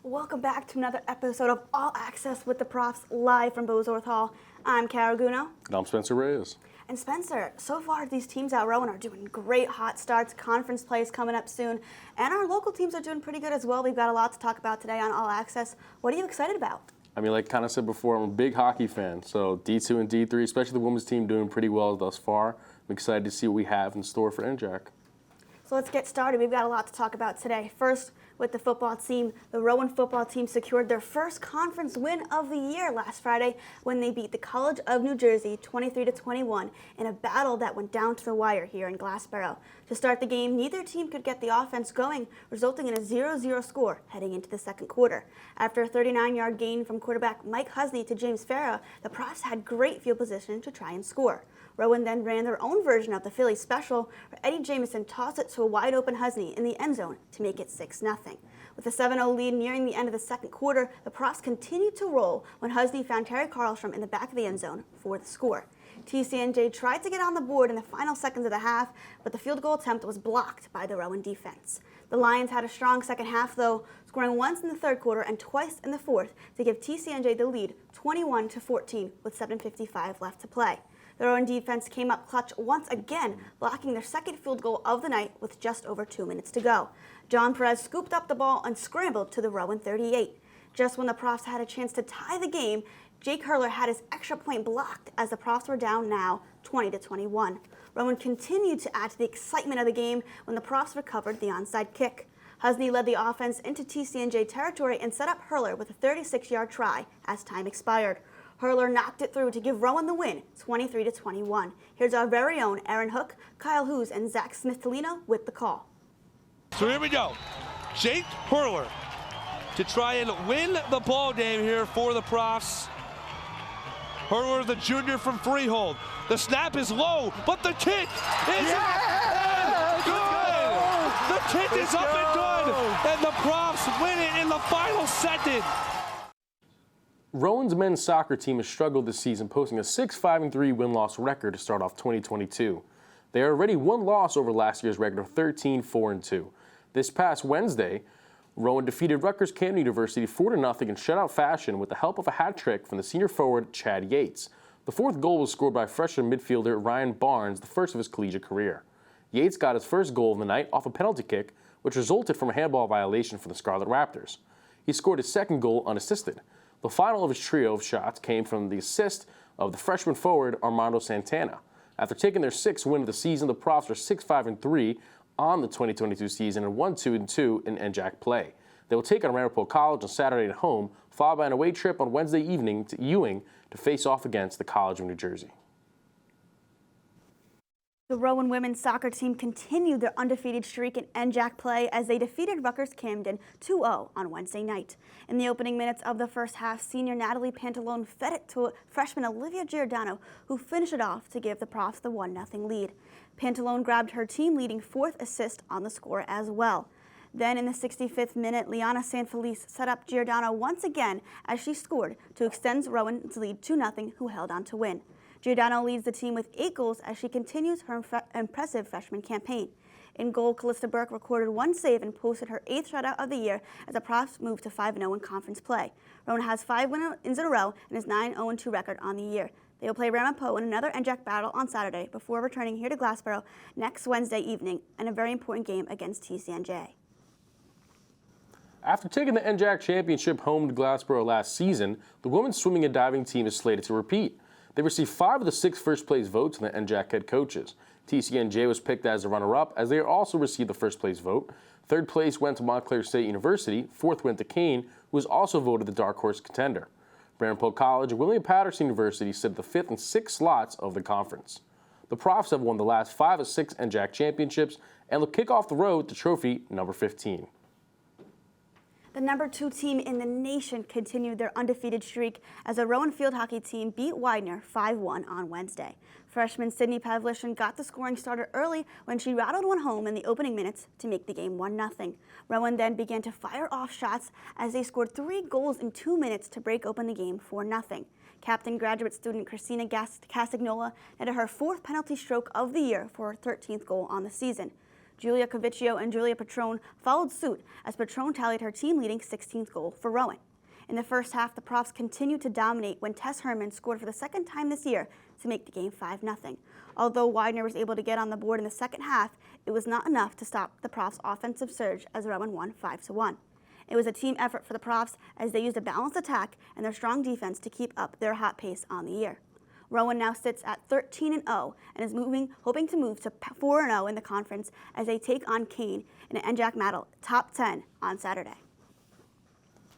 Welcome back to another episode of All Access with the Profs, live from Bozorth Hall. I'm Cara Guno. And I'm Spencer Reyes. And Spencer, so far these teams at Rowan are doing great hot starts. Conference play is coming up soon. And our local teams are doing pretty good as well. We've got a lot to talk about today on All Access. What are you excited about? I mean, like kind of said before, I'm a big hockey fan. So D2 and D3, especially the women's team, doing pretty well thus far. I'm excited to see what we have in store for NJAC. So let's get started. We've got a lot to talk about today. First, with the football team, the Rowan football team secured their first conference win of the year last Friday when they beat the College of New Jersey 23-21 in a battle that went down to the wire here in Glassboro. To start the game, neither team could get the offense going, resulting in a 0-0 score heading into the second quarter. After a 39-yard gain from quarterback Mike Husney to James Farah, the Profs had great field position to try and score. Rowan then ran their own version of the Philly special, where Eddie Jamison tossed it to a wide-open Husney in the end zone to make it 6-0. With a 7-0 lead nearing the end of the second quarter, the Profs continued to roll when Husney found Terry Carlstrom in the back of the end zone for the score. TCNJ tried to get on the board in the final seconds of the half, but the field goal attempt was blocked by the Rowan defense. The Lions had a strong second half, though, scoring once in the third quarter and twice in the fourth to give TCNJ the lead 21-14 with 7:55 left to play. The Rowan defense came up clutch once again, blocking their second field goal of the night with just over 2 minutes to go. John Perez scooped up the ball and scrambled to the Rowan 38. Just when the Profs had a chance to tie the game, Jake Hurler had his extra point blocked as the Profs were down now 20-21. Rowan continued to add to the excitement of the game when the Profs recovered the onside kick. Husney led the offense into TCNJ territory and set up Hurler with a 36-yard try as time expired. Hurler knocked it through to give Rowan the win, 23-21. Here's our very own Aaron Hook, Kyle Hughes, and Zach Smith-Tolino with the call. So here we go. Jake Hurler to try and win the ball game here for the Profs. Hurler, the junior from Freehold. The snap is low, but the kick is good. The kick is up and good, and the Profs win it in the final second. Rowan's men's soccer team has struggled this season, posting a 6-5-3 win-loss record to start off 2022. They are already one loss over last year's record of 13-4-2. This past Wednesday, Rowan defeated Rutgers Camden University 4-0 in shutout fashion with the help of a hat trick from the senior forward Chad Yates. The fourth goal was scored by freshman midfielder Ryan Barnes, the first of his collegiate career. Yates got his first goal of the night off a penalty kick, which resulted from a handball violation for the Scarlet Raptors. He scored his second goal unassisted. The final of his trio of shots came from the assist of the freshman forward Armando Santana. After taking their sixth win of the season, the Profs are 6-5-3 on the 2022 season and 1-2-2 in NJAC play. They will take on Ramapo College on Saturday at home, followed by an away trip on Wednesday evening to Ewing to face off against the College of New Jersey. The Rowan women's soccer team continued their undefeated streak in NJAC play as they defeated Rutgers Camden 2-0 on Wednesday night. In the opening minutes of the first half, senior Natalie Pantalone fed it to freshman Olivia Giordano, who finished it off to give the Profs the 1-0 lead. Pantalone grabbed her team-leading fourth assist on the score as well. Then in the 65th minute, Liana Sanfelice set up Giordano once again as she scored to extend Rowan's lead 2-0, who held on to win. Giordano leads the team with 8 goals as she continues her impressive freshman campaign. In goal, Callista Burke recorded 1 save and posted her 8th shutout of the year as the Profs moved to 5-0 in conference play. Rowan has 5 wins in a row and is 9-0-2 record on the year. They will play Ramapo in another NJAC battle on Saturday before returning here to Glassboro next Wednesday evening in a very important game against TCNJ. After taking the NJAC championship home to Glassboro last season, the women's swimming and diving team is slated to repeat. They received 5 of the 6 first-place votes in the NJAC head coaches. TCNJ was picked as the runner-up, as they also received the first-place vote. Third place went to Montclair State University. Fourth went to Kane, who was also voted the dark horse contender. Ramapo College and William Patterson University sit at the 5th and 6th slots of the conference. The Profs have won the last 5 of 6 NJAC championships and will kick off the road to trophy number 15. The number 2 team in the nation continued their undefeated streak as the Rowan field hockey team beat Widener 5-1 on Wednesday. Freshman Sydney Pavlishin got the scoring started early when she rattled one home in the opening minutes to make the game 1-0. Rowan then began to fire off shots as they scored 3 goals in 2 minutes to break open the game 4-0. Captain graduate student Christina Castagnola netted her 4th penalty stroke of the year for her 13th goal on the season. Julia Cavicchio and Julia Petrone followed suit as Petrone tallied her team-leading 16th goal for Rowan. In the first half, the Profs continued to dominate when Tess Herman scored for the second time this year to make the game 5-0. Although Widener was able to get on the board in the second half, it was not enough to stop the Profs' offensive surge as Rowan won 5-1. It was a team effort for the Profs as they used a balanced attack and their strong defense to keep up their hot pace on the year. Rowan now sits at 13-0 and is hoping to move to 4-0 in the conference as they take on Kane in an NJAC Battle top 10 on Saturday.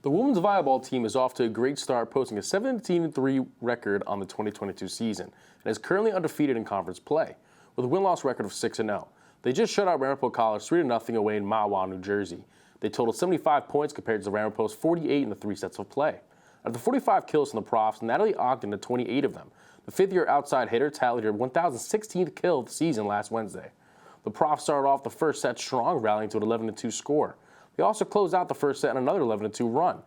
The women's volleyball team is off to a great start, posting a 17-3 record on the 2022 season and is currently undefeated in conference play with a win-loss record of 6-0. They just shut out Ramapo College 3-0 away in Mahwah, New Jersey. They totaled 75 points compared to the Ramapo's 48 in the 3 sets of play. Of the 45 kills from the Profs, Natalie Ogden had 28 of them. The fifth-year outside hitter tallied her 1,016th kill of the season last Wednesday. The Profs started off the first set strong, rallying to an 11-2 score. They also closed out the first set on another 11-2 run.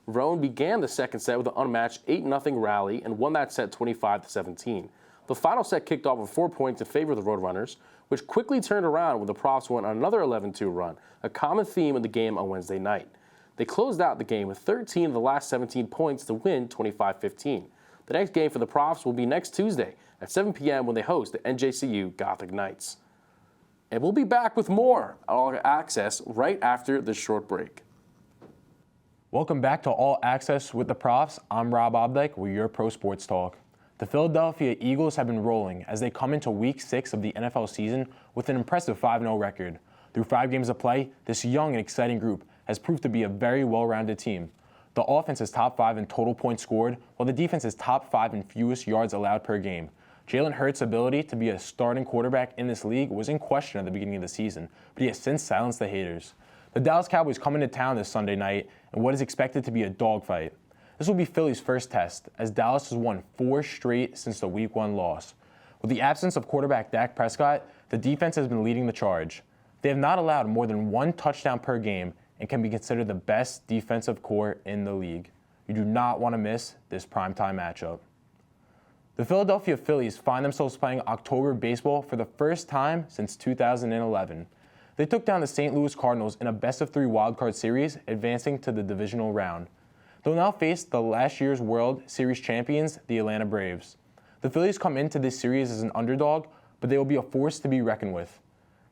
Rowan began the second set with an unmatched 8-0 rally and won that set 25-17. The final set kicked off with 4 points in favor of the Roadrunners, which quickly turned around when the Profs went on another 11-2 run, a common theme of the game on Wednesday night. They closed out the game with 13 of the last 17 points to win 25-15. The next game for the Profs will be next Tuesday at 7 p.m. when they host the NJCU Gothic Knights. And we'll be back with more All Access right after this short break. Welcome back to All Access with the Profs. I'm Rob Obdyke with your Pro Sports Talk. The Philadelphia Eagles have been rolling as they come into Week 6 of the NFL season with an impressive 5-0 record. Through 5 games of play, this young and exciting group has proved to be a very well-rounded team. The offense is top 5 in total points scored, while the defense is top 5 in fewest yards allowed per game. Jalen Hurts' ability to be a starting quarterback in this league was in question at the beginning of the season, but he has since silenced the haters. The Dallas Cowboys come into town this Sunday night in what is expected to be a dogfight. This will be Philly's first test, as Dallas has won 4 straight since the Week 1 loss. With the absence of quarterback Dak Prescott, the defense has been leading the charge. They have not allowed more than 1 touchdown per game and can be considered the best defensive core in the league. You do not want to miss this primetime matchup. The Philadelphia Phillies find themselves playing October baseball for the first time since 2011. They took down the St. Louis Cardinals in a best-of-3 wildcard series, advancing to the divisional round. They'll now face the last year's World Series champions, the Atlanta Braves. The Phillies come into this series as an underdog, but they will be a force to be reckoned with.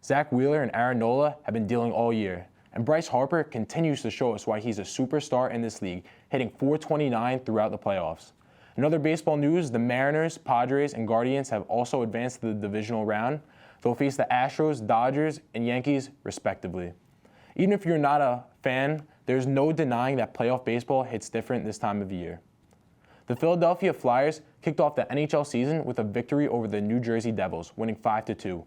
Zach Wheeler and Aaron Nola have been dealing all year, and Bryce Harper continues to show us why he's a superstar in this league, hitting .429 throughout the playoffs. In other baseball news, the Mariners, Padres, and Guardians have also advanced to the divisional round. They'll face the Astros, Dodgers, and Yankees, respectively. Even if you're not a fan, there's no denying that playoff baseball hits different this time of year. The Philadelphia Flyers kicked off the NHL season with a victory over the New Jersey Devils, winning 5-2.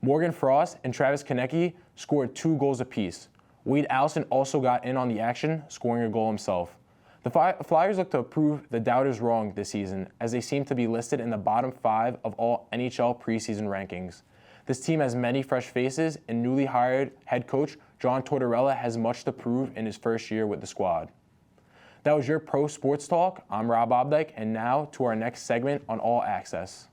Morgan Frost and Travis Konecny scored 2 goals apiece. Wade Allison also got in on the action, scoring a goal himself. The Flyers look to prove the doubters wrong this season, as they seem to be listed in the bottom 5 of all NHL preseason rankings. This team has many fresh faces, and newly hired head coach John Tortorella has much to prove in his first year with the squad. That was your Pro Sports Talk. I'm Rob Obdyke, and now to our next segment on All Access.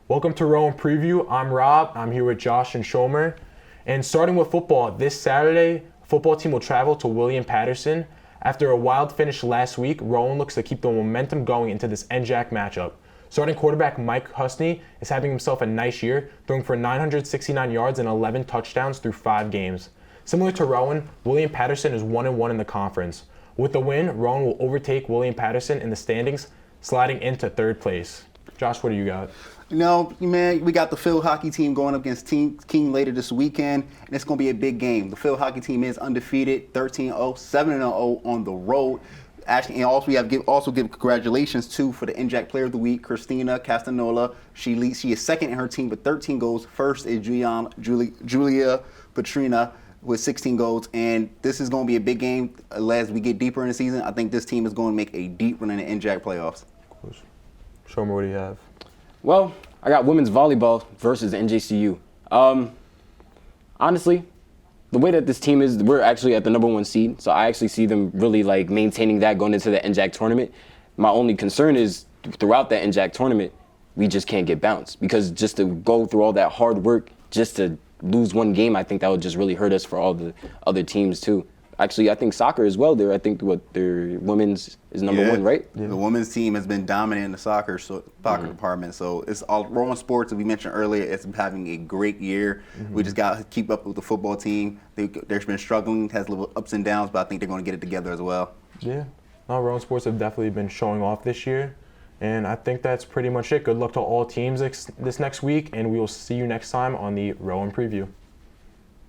Welcome to Rowan Preview. I'm Rob. I'm here with Josh and Shomer. And starting with football, this Saturday, the football team will travel to William Patterson. After a wild finish last week, Rowan looks to keep the momentum going into this NJAC matchup. Starting quarterback Mike Husney is having himself a nice year, throwing for 969 yards and 11 touchdowns through 5 games. Similar to Rowan, William Patterson is 1-1 in the conference. With the win, Rowan will overtake William Patterson in the standings, sliding into 3rd place. Josh, what do you got? You know, man, we got the Phil hockey team going up against Team King later this weekend, and it's going to be a big game. The Phil hockey team is undefeated, 13-0, 7-0 on the road. Actually, and also we have give congratulations to for the NJAC Player of the Week, Christina Castanola. She is second in her team with 13 goals. First is Julia Petrina with 16 goals, and this is going to be a big game as we get deeper in the season. I think this team is going to make a deep run in the NJAC playoffs. Show me what do you have. Well, I got women's volleyball versus NJCU. Honestly, the way that this team is, we're actually at the number 1 seed, so I actually see them really maintaining that going into the NJAC tournament. My only concern is throughout that NJAC tournament, we just can't get bounced, because just to go through all that hard work just to lose one game, I think that would just really hurt us for all the other teams too. Actually, I think soccer as well. I think their women's is number one, right? Yeah. The women's team has been dominant in the soccer department. So it's all Rowan Sports, as we mentioned earlier. It's having a great year. We just got to keep up with the football team. They've been struggling, has little ups and downs, but I think they're going to get it together as well. Yeah. No, Rowan Sports have definitely been showing off this year. And I think that's pretty much it. Good luck to all teams this next week, and we will see you next time on the Rowan Preview.